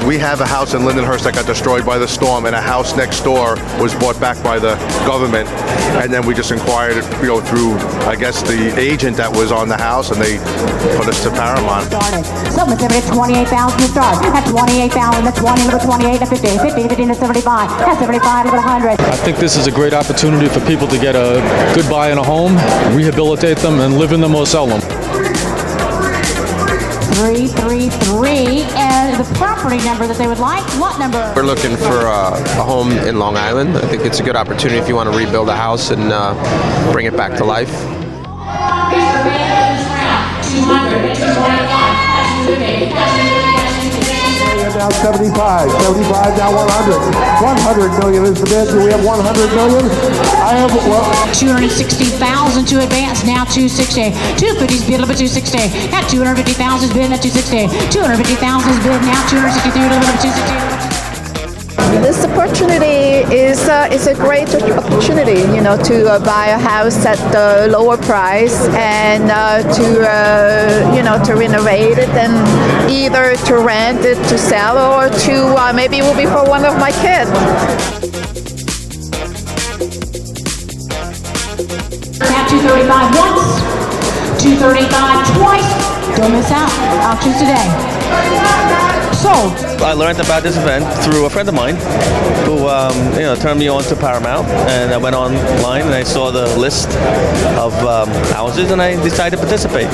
We have a house in Lindenhurst that got destroyed by the storm, and a house next door was bought back by the government. And then we just inquired, through, I guess, the agent that was on the house, and they put us to Paramount. Someone said it's 28,000 to start. At 28,000, that's 20, little 28 to 50, 50 to 75, at 75 to 100. I think this is a great opportunity for people to get a good buy in a home, rehabilitate them, and live in them or sell them. 333, and the property number that they would like, what number? We're looking for a home in Long Island. I think it's a good opportunity if you want to rebuild a house and bring it back to life. now 75, 75 now 100. 100 million is the bid. Do we have 100 million? I have 260,000 to advance, now 260. 250's bid, a little bit 260. At 250,000 is bid, at 260. 250,000 is bid, now 263, a little bit 260. This opportunity is a great opportunity, to buy a house at a lower price and to renovate it and either to rent it, to sell, or to maybe it will be for one of my kids. Now 235 once, 235 twice. Don't miss out. Auctions today. Sold. I learned about this event through a friend of mine who turned me on to Paramount, and I went online and I saw the list of houses and I decided to participate.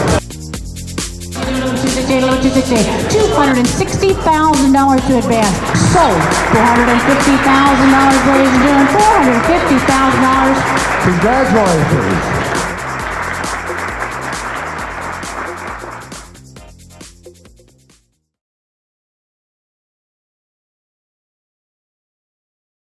$260,000 to advance. Sold. $450,000, ladies and gentlemen. $450,000. Congratulations.